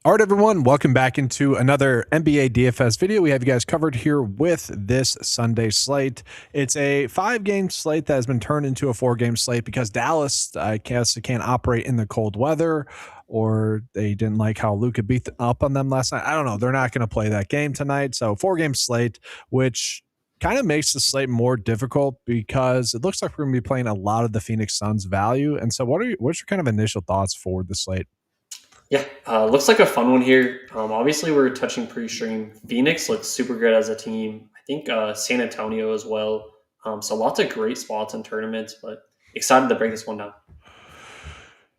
All right, everyone, welcome back into another NBA DFS video. We have you guys covered here with this Sunday slate. It's a 5-game slate that has been turned into a 4-game slate because Dallas, I guess, can't operate in the cold weather, or they didn't like how Luka beat up on them last night. I don't know. They're not going to play that game tonight. So 4-game slate, which kind of makes the slate more difficult because it looks like we're going to be playing a lot of the Phoenix Suns value. And so what's your kind of initial thoughts for the slate? Yeah, looks like a fun one here. Obviously, we're touching pre-stream. Phoenix looks super good as a team. I think San Antonio as well. So lots of great spots in tournaments, but excited to break this one down.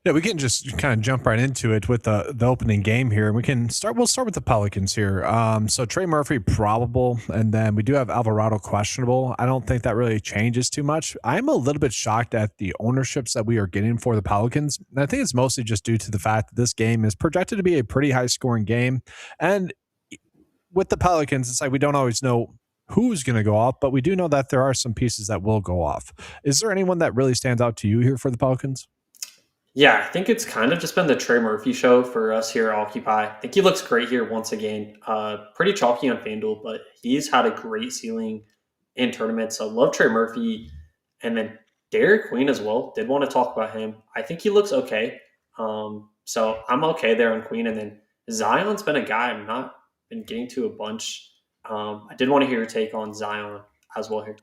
Yeah, we can just kind of jump right into it with the opening game here. We'll start with the Pelicans here. So Trey Murphy probable, and then we do have Alvarado questionable. I don't think that really changes too much. I'm a little bit shocked at the ownerships that we are getting for the Pelicans. And I think it's mostly just due to the fact that this game is projected to be a pretty high scoring game. And with the Pelicans, it's like we don't always know who's going to go off, but we do know that there are some pieces that will go off. Is there anyone that really stands out to you here for the Pelicans? Yeah, I think it's kind of just been the Trey Murphy show for us here at Occupy. I think he looks great here once again. Pretty chalky on FanDuel, but he's had a great ceiling in tournaments. So love Trey Murphy. And then Derek Queen as well. Did want to talk about him. I think he looks okay. So I'm okay there on Queen. And then Zion's been a guy I'm not been getting to a bunch. I did want to hear your take on Zion as well here.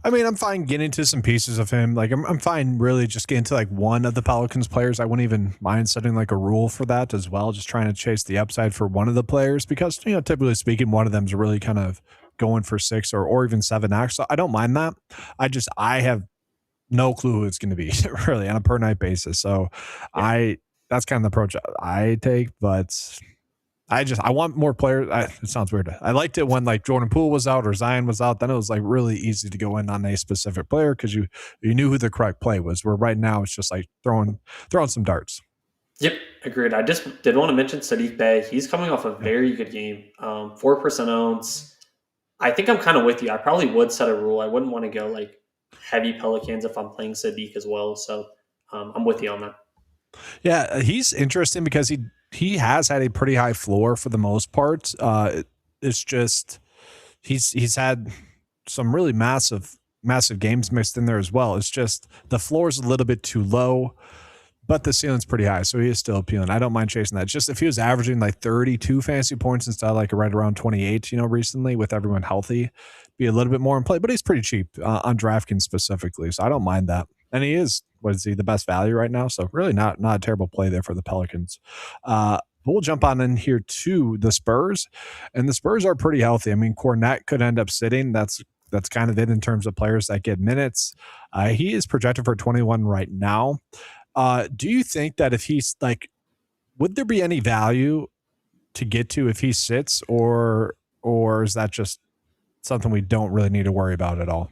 I mean, I'm fine getting to some pieces of him. Like, I'm fine really just getting to like one of the Pelicans players. I wouldn't even mind setting like a rule for that as well, just trying to chase the upside for one of the players because, typically speaking, one of them is really kind of going for 6 or even 7x. So I don't mind that. I have no clue who it's going to be really on a per night basis. So Yeah. that's kind of the approach I take, but I want more players. It sounds weird. I liked it when like Jordan Poole was out or Zion was out. Then it was like really easy to go in on a specific player because you knew who the correct play was. Where right now it's just like throwing some darts. Yep, agreed. I just did want to mention Sadiq Bey. He's coming off a Yeah. very good game. 4% owns. I think I'm kind of with you. I probably would set a rule. I wouldn't want to go like heavy Pelicans if I'm playing Sadiq as well. So I'm with you on that. Yeah, he's interesting because he has had a pretty high floor for the most part. It's just he's had some really massive games mixed in there as well. It's just the floor is a little bit too low, but the ceiling's pretty high, so he is still appealing. I don't mind chasing that. It's just if he was averaging like 32 fantasy points instead of like right around 28, recently with everyone healthy, be a little bit more in play. But he's pretty cheap on DraftKings specifically, so I don't mind that. And he is, what is he, the best value right now? So really not a terrible play there for the Pelicans. But we'll jump on in here to the Spurs, and the Spurs are pretty healthy. I mean, Cornette could end up sitting. That's kind of it in terms of players that get minutes. He is projected for 21 right now. Do you think that if he's like, would there be any value to get to if he sits, or is that just something we don't really need to worry about at all?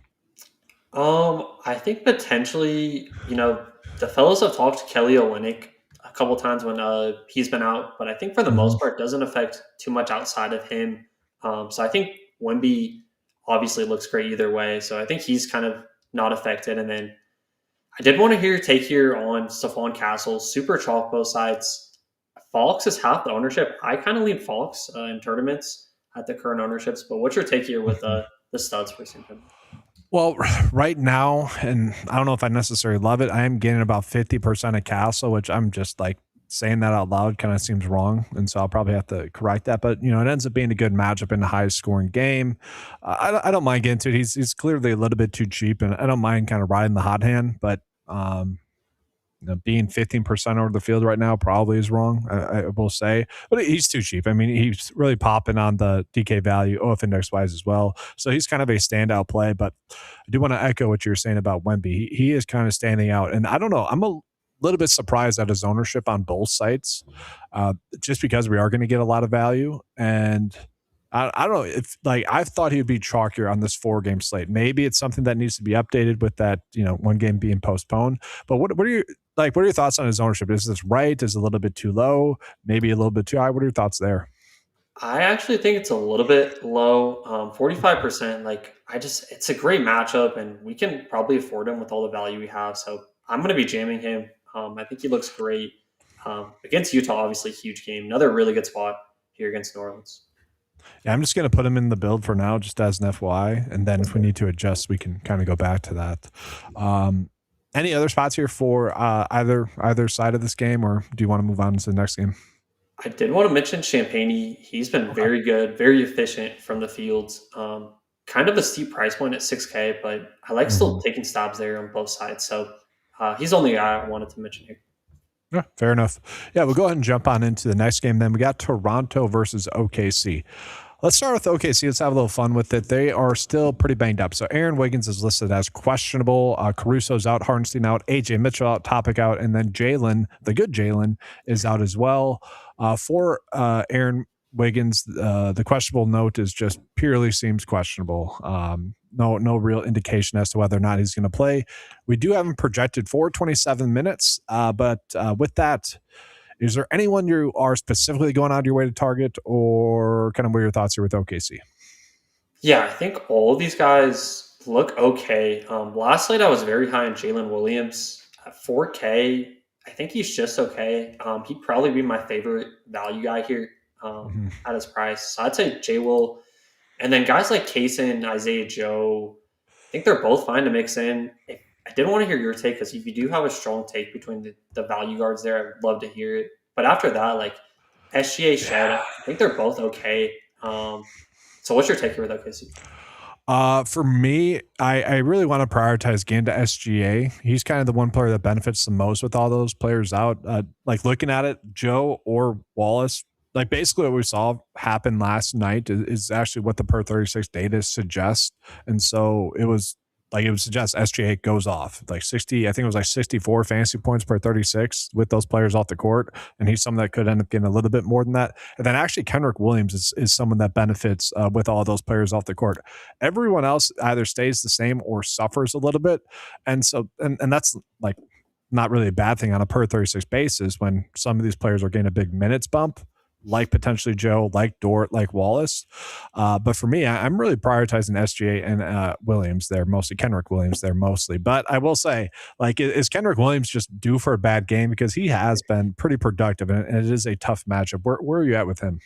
I think potentially, the fellows have talked to Kelly Olynyk a couple times when he's been out, but I think for the Mhm. most part, doesn't affect too much outside of him. So I think Wemby obviously looks great either way. So I think he's kind of not affected. And then I did want to hear your take here on Stephon Castle, super chalk both sides. Fox is half the ownership. I kind of lean Fox in tournaments at the current ownerships, but what's your take here with Mhm. the studs for Simpson? Well, right now, and I don't know if I necessarily love it, I am getting about 50% of Castle, which I'm just like saying that out loud kind of seems wrong. And so I'll probably have to correct that. But, it ends up being a good matchup in the highest scoring game. I don't mind getting to it. He's clearly a little bit too cheap, and I don't mind kind of riding the hot hand. But being 15% over the field right now probably is wrong, I will say. But he's too cheap. I mean, he's really popping on the DK value, OF index wise as well. So he's kind of a standout play. But I do want to echo what you're saying about Wemby. He is kind of standing out. And I don't know. I'm a little bit surprised at his ownership on both sites, just because we are going to get a lot of value. And I don't know if like I've thought he would be chalkier on this 4-game slate. Maybe it's something that needs to be updated with that, one game being postponed. But what are your thoughts on his ownership? Is this right? Is it a little bit too low? Maybe a little bit too high? What are your thoughts there? I actually think it's a little bit low. 45%. It's a great matchup, and we can probably afford him with all the value we have. So I'm going to be jamming him. I think he looks great. Against Utah, obviously, huge game. Another really good spot here against New Orleans. Yeah, I'm just going to put him in the build for now, just as an FYI, and then if we need to adjust, we can kind of go back to that. Um, any other spots here for either side of this game, or do you want to move on to the next game? I did want to mention Champagne. He's been Okay. very good, very efficient from the fields. Kind of a steep price point at 6K, but I like still Mhm. taking stabs there on both sides. So he's the only guy I wanted to mention here. Yeah, fair enough. Yeah, we'll go ahead and jump on into the next game. Then we got Toronto versus OKC. Let's start with OKC. Let's have a little fun with it. They are still pretty banged up. So Aaron Wiggins is listed as questionable. Caruso's out, Hardenstein out, AJ Mitchell out, Topic out, and then Jalen, the good Jalen, is out as well. For Aaron Wiggins, the questionable note is just purely seems questionable. No real indication as to whether or not he's going to play. We do have him projected for 27 minutes, but with that, is there anyone you are specifically going out of your way to target, or kind of what are your thoughts here with OKC? Yeah, I think all of these guys look okay. Last night I was very high on Jalen Williams at 4K. I think he's just okay. He'd probably be my favorite value guy here Mhm. at his price. So I'd say J Will. And then guys like Kaysen, Isaiah Joe, I think they're both fine to mix in. I did want to hear your take because if you do have a strong take between the value guards there, I'd love to hear it. But after that, like SGA Shed, I think they're both okay. So what's your take here with OKC? For me, I really want to prioritize Ganda SGA. He's kind of the one player that benefits the most with all those players out. Like looking at it, Joe or Wallace, like basically what we saw happen last night is actually what the per 36 data suggests. And so it would suggest SGA goes off like 60. I think it was like 64 fantasy points per 36 with those players off the court. And he's someone that could end up getting a little bit more than that. And then actually Kendrick Williams is someone that benefits with all those players off the court. Everyone else either stays the same or suffers a little bit. And so, and that's like not really a bad thing on a per 36 basis when some of these players are getting a big minutes bump, like potentially Joe, like Dort, like Wallace. But for me, I'm really prioritizing SGA and Williams there, mostly Kendrick Williams there, mostly. But I will say, like, is Kendrick Williams just due for a bad game? Because he has been pretty productive and it is a tough matchup. Where are you at with him?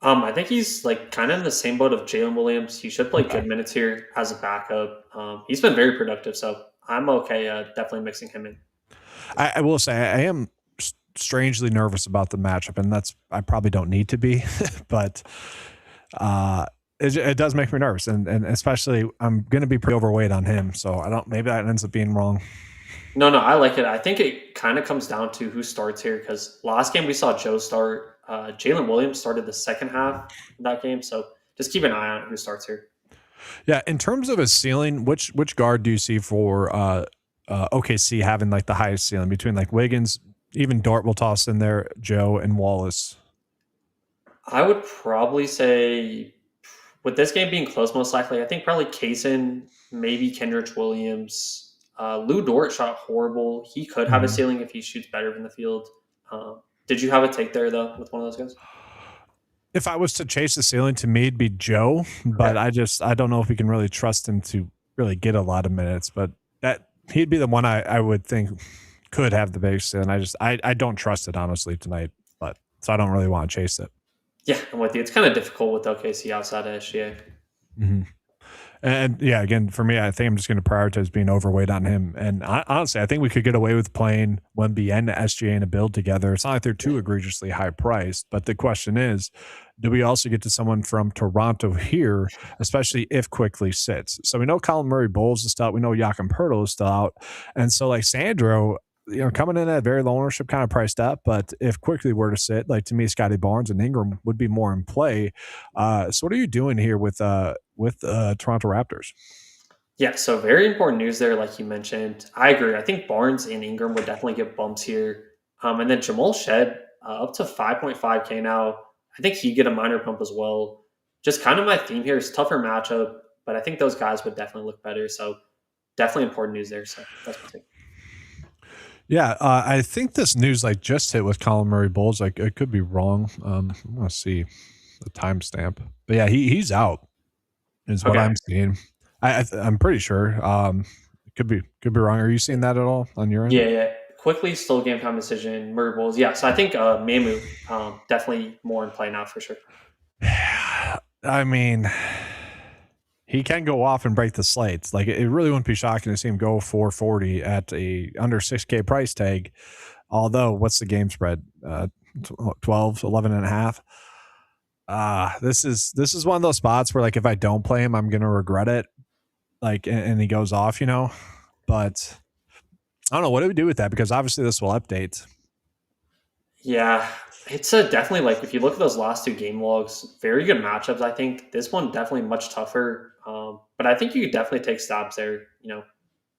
I think he's like kind of in the same boat of Jalen Williams. He should play Okay. good minutes here as a backup. He's been very productive, so I'm okay definitely mixing him in. I will say I am strangely nervous about the matchup, and I probably don't need to be, but uh, it does make me nervous, and especially I'm going to be pretty overweight on him, so I don't. Maybe that ends up being wrong. No, no, I like it. I think it kind of comes down to who starts here because last game we saw Joe start. Jalen Williams started the second half of that game, so just keep an eye on who starts here. Yeah, in terms of a ceiling, which guard do you see for OKC having like the highest ceiling between like Wiggins, even Dort will toss in there, Joe and Wallace? I would probably say, with this game being close, most likely, I think probably Kaysen, maybe Kendrick Williams. Lou Dort shot horrible. He could have a Mhm. ceiling if he shoots better from the field. Did you have a take there, though, with one of those guys? If I was to chase the ceiling, to me it'd be Joe, but Okay. I don't know if we can really trust him to really get a lot of minutes. But that he'd be the one I would think could have the base, and I don't trust it honestly tonight. But so I don't really want to chase it. Yeah, I'm with you. It's kind of difficult with OKC outside of SGA. Mm-hmm. And yeah, again, for me, I think I'm just going to prioritize being overweight on him. And honestly, I think we could get away with playing Wemby and SGA in a build together. It's not like they're too egregiously high priced, but the question is, do we also get to someone from Toronto here, especially if Quickly sits? So we know Colin Murray Bowles is still out. We know Joachim Pertl is still out. And so like Sandro, coming in at very low ownership, kind of priced up. But if Quickly were to sit, like to me, Scotty Barnes and Ingram would be more in play. So what are you doing here with Toronto Raptors? Yeah, so very important news there, like you mentioned. I agree. I think Barnes and Ingram would definitely get bumps here. And then Jamal Shed up to 5.5K now. I think he'd get a minor pump as well. Just kind of my theme here is tougher matchup, but I think those guys would definitely look better. So definitely important news there. So that's my take. Yeah, I think this news like just hit with Colin Murray Bulls. Like it could be wrong. I want to see the timestamp, but yeah, he's out is what Okay. I'm seeing. I'm pretty sure. Could be wrong. Are you seeing that at all on your end? Yeah, yeah. quickly still game time decision. Murray Bulls. Yeah, so I think Mamu definitely more in play now for sure. I mean, he can go off and break the slates. Like it really wouldn't be shocking to see him go 440 at a under 6K price tag. Although, what's the game spread? 12, 11 and a half. This is one of those spots where like if I don't play him, I'm gonna regret it. Like and he goes off, But I don't know what do we do with that because obviously this will update. Yeah, it's a definitely like if you look at those last two game logs, very good matchups. I think this one definitely much tougher. But I think you could definitely take stabs there.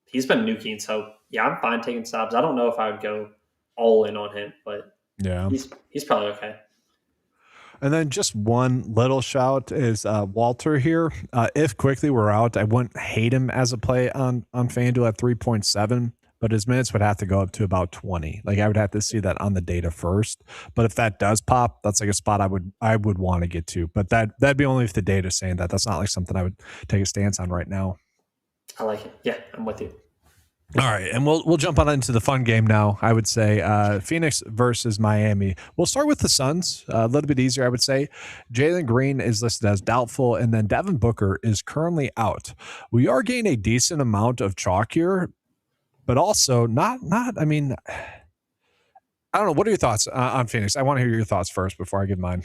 He's been nuking, so yeah, I'm fine taking stabs. I don't know if I would go all in on him, but Yeah. he's probably okay. And then just one little shout is Walter here. If quickly we're out, I wouldn't hate him as a play on FanDuel at 3.7, but his minutes would have to go up to about 20. Like I would have to see that on the data first. But if that does pop, that's like a spot I would want to get to. But that'd be only if the data's saying that. That's not like something I would take a stance on right now. I like it. Yeah, I'm with you. All right, and we'll jump on into the fun game now. I would say Phoenix versus Miami. We'll start with the Suns. A little bit easier, I would say. Jalen Green is listed as doubtful, and then Devin Booker is currently out. We are getting a decent amount of chalk here, but also not. I mean, I don't know. What are your thoughts on Phoenix? I want to hear your thoughts first before I give mine.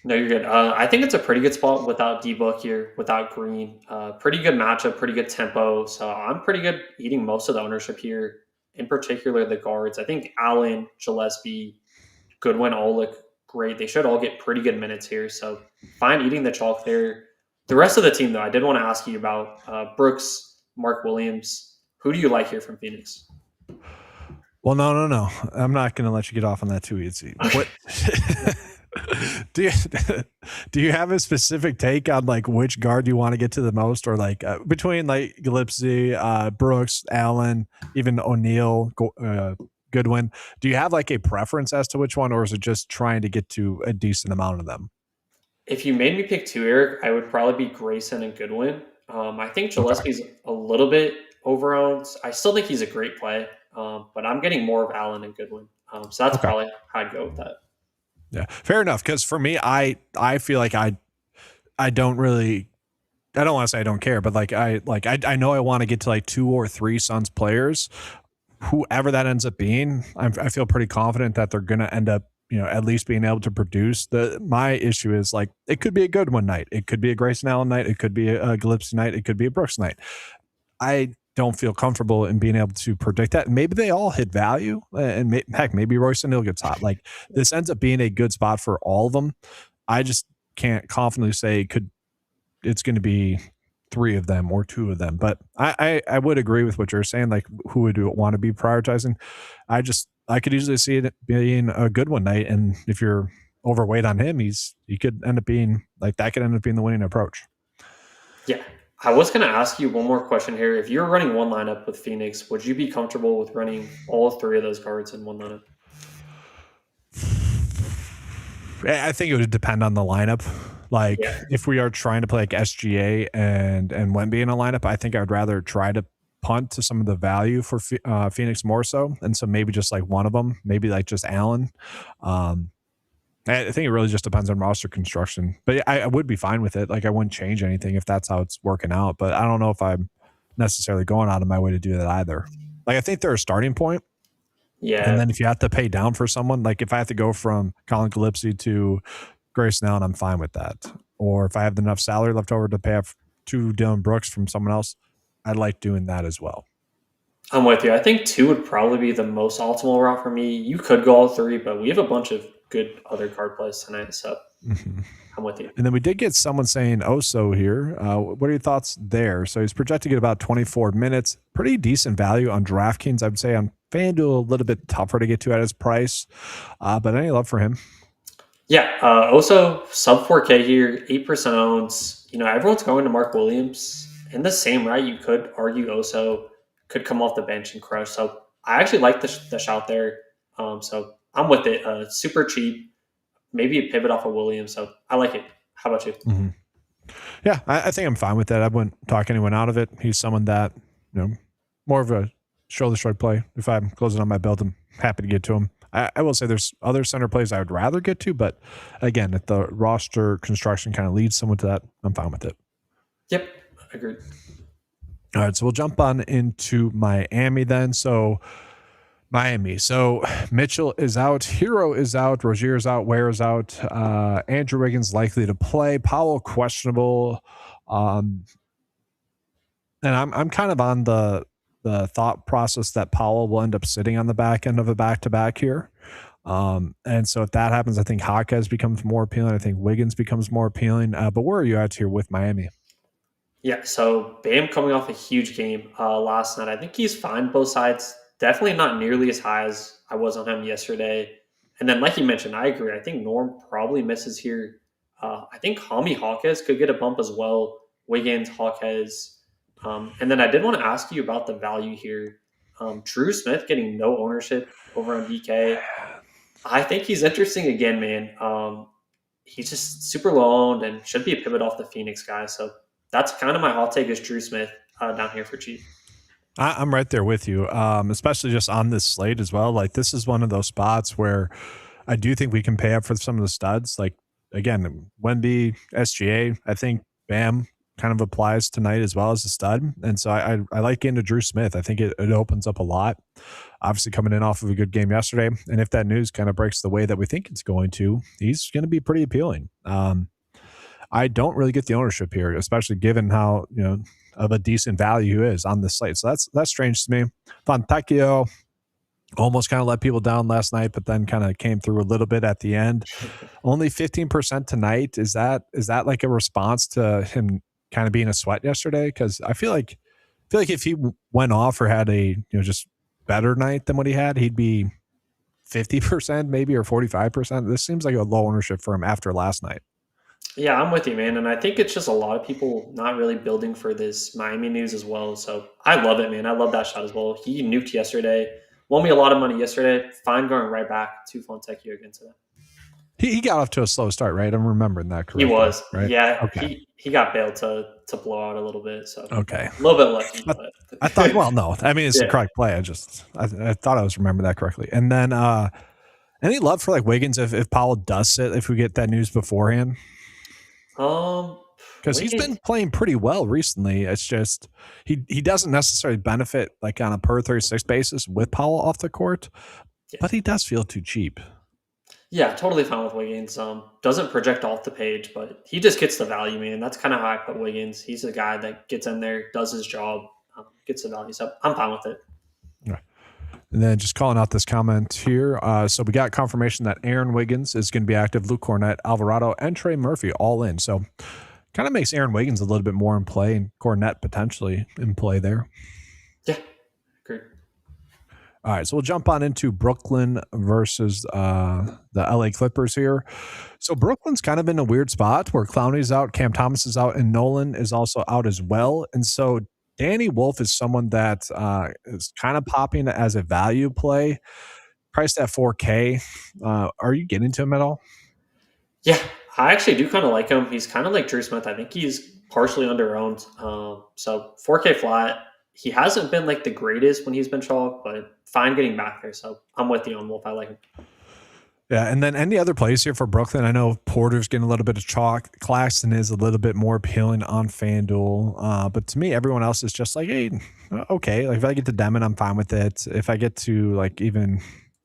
No, you're good. I think it's a pretty good spot without D-Book here, without Green. Pretty good matchup, pretty good tempo. So I'm pretty good eating most of the ownership here, in particular the guards. I think Allen, Gillespie, Goodwin all look great. They should all get pretty good minutes here. So fine eating the chalk there. The rest of the team, though, I did want to ask you about Brooks, Mark Williams. Who do you like here from Phoenix? Well, no. I'm not going to let you get off on that too easy. What? do you have a specific take on like which guard you want to get to the most, or like between like Gillespie, Brooks, Allen, even O'Neal, Goodwin? Do you have like a preference as to which one, or is it just trying to get to a decent amount of them? If you made me pick two, Eric, I would probably be Grayson and Goodwin. I think Okay. Gillespie's a little bit overowned. I still think he's a great play, but I'm getting more of Allen and Goodwin. So that's Okay. probably how I'd go with that. Yeah. Fair enough. Because for me, I feel like I don't really. I don't want to say I don't care, but I know I want to get to like 2 or 3 Suns players, whoever that ends up being. I feel pretty confident that they're going to end up, at least being able to produce. My issue is like it could be a good one night, it could be a Grayson Allen night, it could be a Gillespie night, it could be a Brooks night. I don't feel comfortable in being able to predict that. Maybe they all hit value, and heck, maybe Royce O'Neal gets hot. Like this ends up being a good spot for all of them. I just can't confidently say it's going to be 3 of them or 2 of them. But I would agree with what you're saying. Like, who would you want to be prioritizing? I could easily see it being a good one night, and if you're overweight on him, he could end up being like that. Could end up being the winning approach. Yeah. I was going to ask you one more question here. If you're running one lineup with Phoenix, would you be comfortable with running all 3 of those guards in one lineup? I think it would depend on the lineup. Like Yeah. if we are trying to play like SGA and Wemby in a lineup, I think I would rather try to punt to some of the value for Phoenix more so, and so maybe just like one of them, maybe like just Allen. I think it really just depends on roster construction, but I would be fine with it. Like I wouldn't change anything if that's how it's working out, but I don't know if I'm necessarily going out of my way to do that either. Like I think they're a starting point, and Yeah. then if you have to pay down for someone, like if I have to go from Colin Gillespie to Grayson Allen, I'm fine with that. Or if I have enough salary left over to pay off 2 Dylan Brooks from someone else, I like doing that as well. I'm with you. I think 2 would probably be the most optimal route for me. You could go all 3, but we have a bunch of good other card plays tonight, so I'm with you. And then we did get someone saying Oso here. What are your thoughts there? So he's projected to get about 24 minutes. Pretty decent value on DraftKings. I would say on FanDuel, a little bit tougher to get to at his price. But any love for him? Yeah, also sub 4K here, 8% owns. Everyone's going to Mark Williams. In the same right, you could argue Oso could come off the bench and crush. So I actually like the shout there. So I'm with it. Super cheap, maybe a pivot off of Williams. So I like it. How about you? Mm-hmm. Yeah, I think I'm fine with that. I wouldn't talk anyone out of it. He's someone that, more of a shoulder shrug play. If I'm closing on my belt, I'm happy to get to him. I will say there's other center plays I would rather get to, but again, if the roster construction kind of leads someone to that, I'm fine with it. Yep, agreed. All right, so we'll jump on into Miami then. So Miami. So Mitchell is out, Hero is out, Rozier is out, Ware is out, Andrew Wiggins likely to play, Powell questionable. And I'm kind of on the thought process that Powell will end up sitting on the back end of a back-to-back here. And so if that happens, I think Hawkes becomes more appealing. I think Wiggins becomes more appealing. But where are you at here with Miami? Yeah, so Bam coming off a huge game last night. I think he's fine both sides. Definitely not nearly as high as I was on him yesterday. And then, like you mentioned, I agree. I think Norm probably misses here. I think Hami Hawkes could get a bump as well. Wiggins, Hawkes. And then I did want to ask you about the value here. Drew Smith getting no ownership over on DK. I think he's interesting again, man. He's just super low owned and should be a pivot off the Phoenix guy. So that's kind of my hot take is Drew Smith down here for cheap. I'm right there with you, especially just on this slate as well. Like this is one of those spots where I do think we can pay up for some of the studs. Like again, Wemby, SGA, I think Bam kind of applies tonight as well as a stud. And so I like getting to Drew Smith. I think it opens up a lot. Obviously coming in off of a good game yesterday. And if that news kind of breaks the way that we think it's going to, he's going to be pretty appealing. I don't really get the ownership here, especially given how, of a decent value he is on the slate. So that's strange to me. Fontecchio almost kind of let people down last night, but then kind of came through a little bit at the end. Only 15% tonight. Is that like a response to him kind of being a sweat yesterday? Because I feel like if he went off or had a just better night than what he had, he'd be 50% maybe or 45%. This seems like a low ownership for him after last night. Yeah, I'm with you, man. And I think it's just a lot of people not really building for this Miami news as well. So I love it, man. I love that shot as well. He nuked yesterday. Won me a lot of money yesterday. Fine going right back to Fontecchio again today. He got off to a slow start, right? I'm remembering that correctly. He was. Right? Yeah. Okay. He got bailed to blow out a little bit. So okay. A little bit lucky. But. I thought, well, no. I mean, it's the correct play. I thought I was remembering that correctly. And then any love for like Wiggins if Powell does sit, if we get that news beforehand? Because he's been playing pretty well recently. It's just he doesn't necessarily benefit like on a per 36 basis with Powell off the court, but he does feel too cheap. Yeah, totally fine with Wiggins. Doesn't project off the page, but he just gets the value, man. That's kind of how I put Wiggins. He's a guy that gets in there, does his job, gets the value. So I'm fine with it. Right. And then just calling out this comment here. So we got confirmation that Aaron Wiggins is going to be active, Luke Cornett, Alvarado, and Trey Murphy all in. So kind of makes Aaron Wiggins a little bit more in play and Cornett potentially in play there. Yeah, great. All right, so we'll jump on into Brooklyn versus the LA Clippers here. So Brooklyn's kind of in a weird spot where Clowney's out, Cam Thomas is out, and Nolan is also out as well. And so Danny Wolf is someone that is kind of popping as a value play, priced at $4K. Are you getting to him at all? Yeah, I actually do kind of like him. He's kind of like Drew Smith. I think he's partially under-owned. So 4K flat. He hasn't been like the greatest when he's been chalk, but fine getting back there. So I'm with you on Wolf. I like him. Yeah, and then any other plays here for Brooklyn? I know Porter's getting a little bit of chalk. Claxton is a little bit more appealing on FanDuel. But to me, everyone else is just like, hey, okay. Like if I get to Demon, I'm fine with it. If I get to like even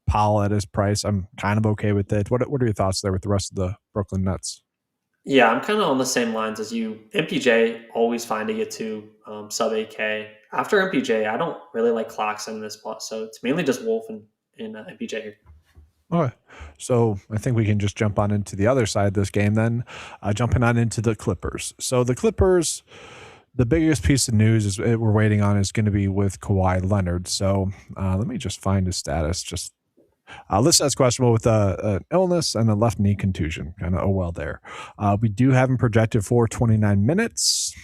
Powell at his price, I'm kind of okay with it. What are your thoughts there with the rest of the Brooklyn Nets? Yeah, I'm kind of on the same lines as you. MPJ, always fine to get to sub 8K. After MPJ, I don't really like Claxton in this spot. So it's mainly just Wolf and MPJ here. All right. So I think we can just jump on into the other side of this game then, jumping on into the Clippers. So the Clippers, the biggest piece of news is we're waiting on is going to be with Kawhi Leonard. So let me just find his status. Just listed as questionable with an illness and a left knee contusion. Kind of, oh well there. We do have him projected for 29 minutes.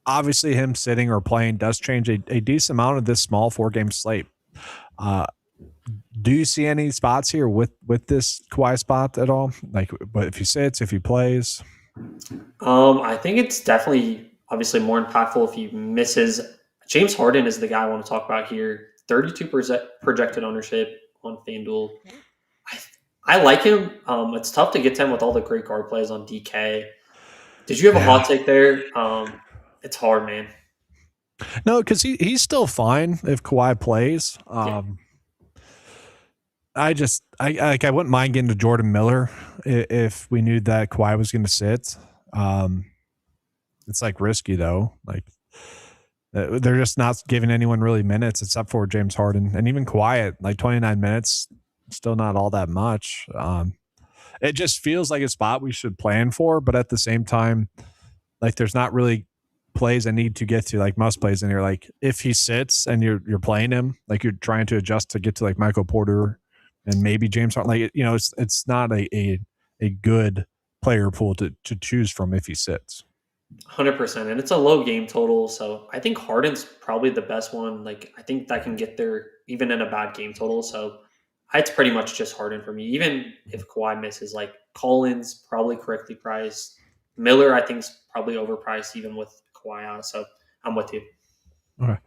Obviously, him sitting or playing does change a decent amount of this small 4-game slate. Do you see any spots here with this Kawhi spot at all? Like, but if he sits, if he plays? I think it's definitely obviously more impactful if he misses. James Harden is the guy I want to talk about here. 32% projected ownership on FanDuel. I I like him. It's tough to get to him with all the great guard plays on DK. Did you have a Yeah. hot take there? It's hard, man. No, because he's still fine if Kawhi plays. Yeah, I wouldn't mind getting to Jordan Miller if we knew that Kawhi was going to sit. It's like risky though. Like they're just not giving anyone really minutes except for James Harden, and even Kawhi at like 29 minutes, still not all that much. It just feels like a spot we should plan for, but at the same time, like there's not really plays I need to get to, like most plays in here. Like if he sits and you're playing him, like you're trying to adjust to get to like Michael Porter and maybe James Harden. Like it's not a good player pool to choose from if he sits. 100%. And it's a low game total. So I think Harden's probably the best one. Like, I think that can get there even in a bad game total. So it's pretty much just Harden for me. Even if Kawhi misses, like Collins, probably correctly priced. Miller, I think, is probably overpriced even with Kawhi out. So I'm with you. Okay.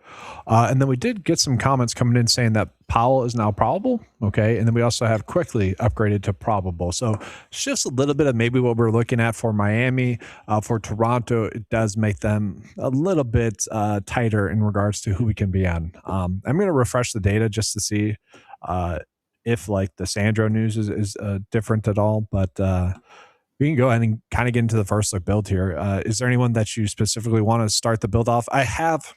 And then we did get some comments coming in saying that Powell is now probable. Okay. And then we also have quickly upgraded to probable. So shifts a little bit of maybe what we're looking at for Miami. For Toronto, it does make them a little bit tighter in regards to who we can be on. I'm going to refresh the data just to see if like the Sandro news is different at all. But we can go ahead and kind of get into the first look build here. Is there anyone that you specifically want to start the build off? I have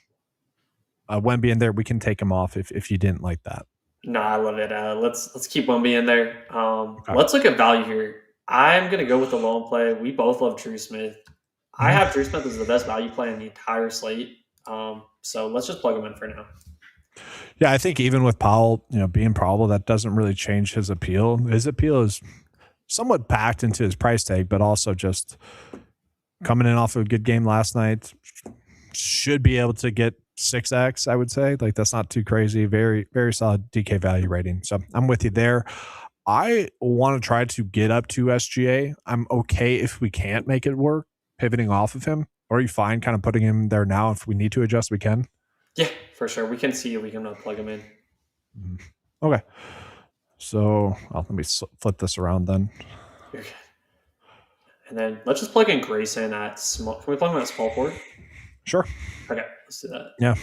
Wemby in there. We can take him off if you didn't like that. No, I love it. Let's keep Wemby in there. Okay. Let's look at value here. I'm gonna go with the loan play. We both love Drew Smith. I have Drew Smith as the best value play in the entire slate. So let's just plug him in for now. Yeah, I think even with Powell, being probable, that doesn't really change his appeal. His appeal is somewhat packed into his price tag, but also just coming in off of a good game last night, should be able to get 6x, I would say. Like that's not too crazy. Very, very solid DK value rating. So I'm with you there. I want to try to get up to SGA. I'm okay if we can't make it work, pivoting off of him. Or are you fine kind of putting him there now? If we need to adjust, we can. Yeah, for sure. We can see. We can plug him in. Okay. So let me flip this around then. Okay. And then let's just plug in Grayson at small. Can we plug him at small forward? Sure. Okay, let's do that. Yeah.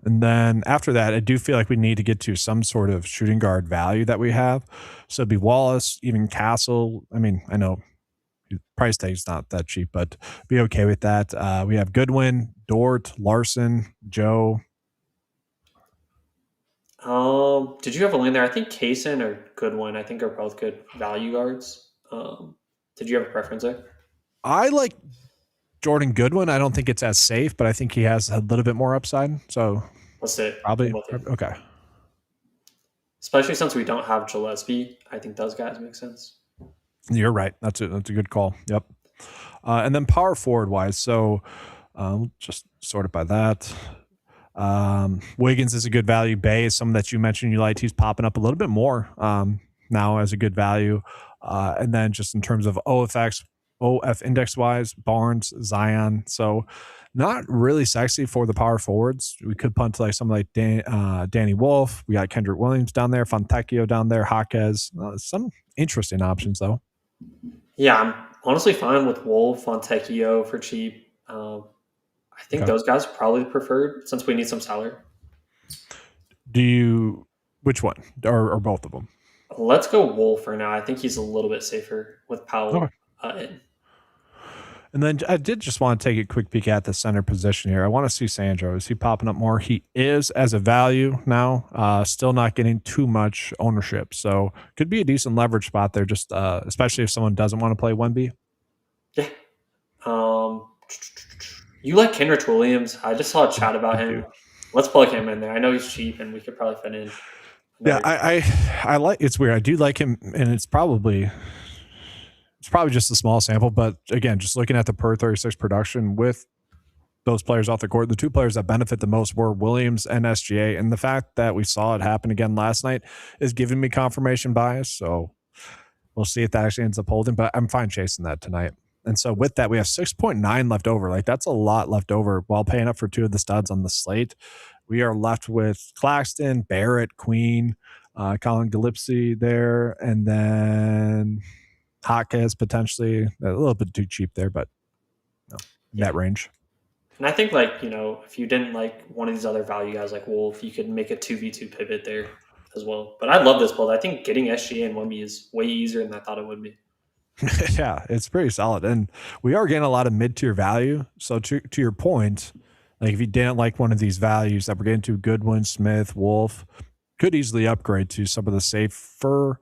And then after that, I do feel like we need to get to some sort of shooting guard value that we have. So it'd be Wallace, even Castle. I mean, I know price tag's not that cheap, but be okay with that. We have Goodwin, Dort, Larson, Joe. Did you have a lane there? I think Kaysen or Goodwin, I think are both good value guards. Did you have a preference there? I like Jordan Goodwin. I don't think it's as safe, but I think he has a little bit more upside. So let's say probably okay. Especially since we don't have Gillespie, I think those guys make sense. You're right. That's a good call. Yep. And then power forward wise, so just sort it by that. Wiggins is a good value. Bay is someone that you mentioned you liked. He's popping up a little bit more now as a good value. And then just in terms of OF index wise, Barnes, Zion. So not really sexy for the power forwards. We could punt to like someone like Danny Wolf. We got Kendrick Williams down there, Fontecchio down there, Jaquez. Some interesting options though. Yeah, I'm honestly fine with Wolf, Fontecchio for cheap. I think those guys are probably preferred since we need some salary. Which one? Or both of them? Let's go Wolf for now. I think he's a little bit safer with Powell in. And then I did just want to take a quick peek at the center position here. I want to see Sandro. Is he popping up more? He is as a value now, still not getting too much ownership. So could be a decent leverage spot there, just especially if someone doesn't want to play Wemby. Yeah. You like Kendrick Williams? I just saw a chat about him. Let's plug him in there. I know he's cheap and we could probably fit in. Yeah, I like. It's weird. I do like him, and it's probably just a small sample. But again, just looking at the per 36 production with those players off the court, the two players that benefit the most were Williams and SGA, and the fact that we saw it happen again last night is giving me confirmation bias. So we'll see if that actually ends up holding. But I'm fine chasing that tonight. And so with that, we have 6.9 left over. Like that's a lot left over while paying up for two of the studs on the slate. We are left with Claxton, Barrett, Queen, Colin Gillespie there, and then Hotcast potentially a little bit too cheap there, but that range. And I think if you didn't like one of these other value guys like Wolf, you could make a 2v2 pivot there as well. But I love this build. I think getting SGA and Wemby is way easier than I thought it would be. Yeah, it's pretty solid. And we are getting a lot of mid-tier value. So to your point, like if you didn't like one of these values that we're getting to, Goodwin, Smith, Wolf, could easily upgrade to some of the safer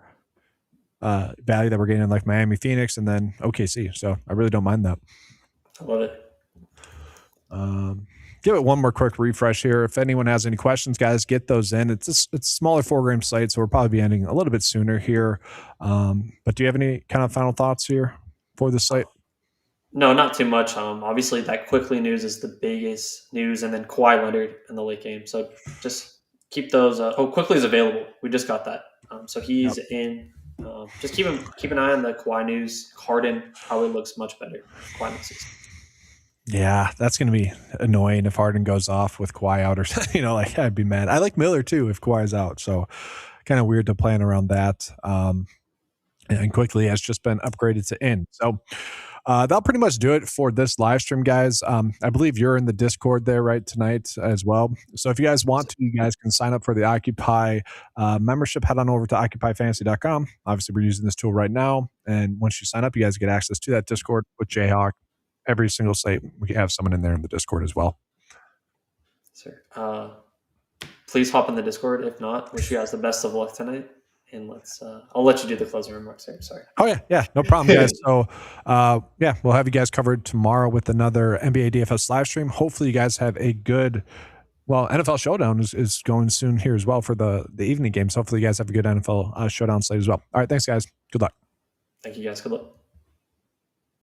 value that we're getting in like Miami, Phoenix, and then OKC. So I really don't mind that. I love it. Give it one more quick refresh here. If anyone has any questions, guys, get those in. It's a smaller 4-game slate, so we'll probably be ending a little bit sooner here. But do you have any kind of final thoughts here for the slate? No, not too much. Obviously, that quickly news is the biggest news, and then Kawhi Leonard in the late game. So just keep those. Quickly is available. We just got that. So he's in. Just keep an eye on the Kawhi news. Harden probably looks much better. Kawhi next season. Yeah, that's going to be annoying if Harden goes off with Kawhi out, or I'd be mad. I like Miller too if Kawhi's out, so kind of weird to plan around that. And quickly has just been upgraded to in. So that'll pretty much do it for this live stream, guys. I believe you're in the Discord there right tonight as well. So if you guys want to, you guys can sign up for the Occupy membership. Head on over to occupyfantasy.com. Obviously, we're using this tool right now, and once you sign up, you guys get access to that Discord with Jayhawk. Every single slate, we have someone in there in the Discord as well. Sir, please hop in the Discord. If not, wish you guys the best of luck tonight. And I'll let you do the closing remarks here. Sorry. Oh, yeah, no problem, guys. So, we'll have you guys covered tomorrow with another NBA DFS live stream. Hopefully, you guys have a good, NFL Showdown is going soon here as well for the evening games. Hopefully, you guys have a good NFL Showdown slate as well. All right, thanks, guys. Good luck. Thank you, guys. Good luck.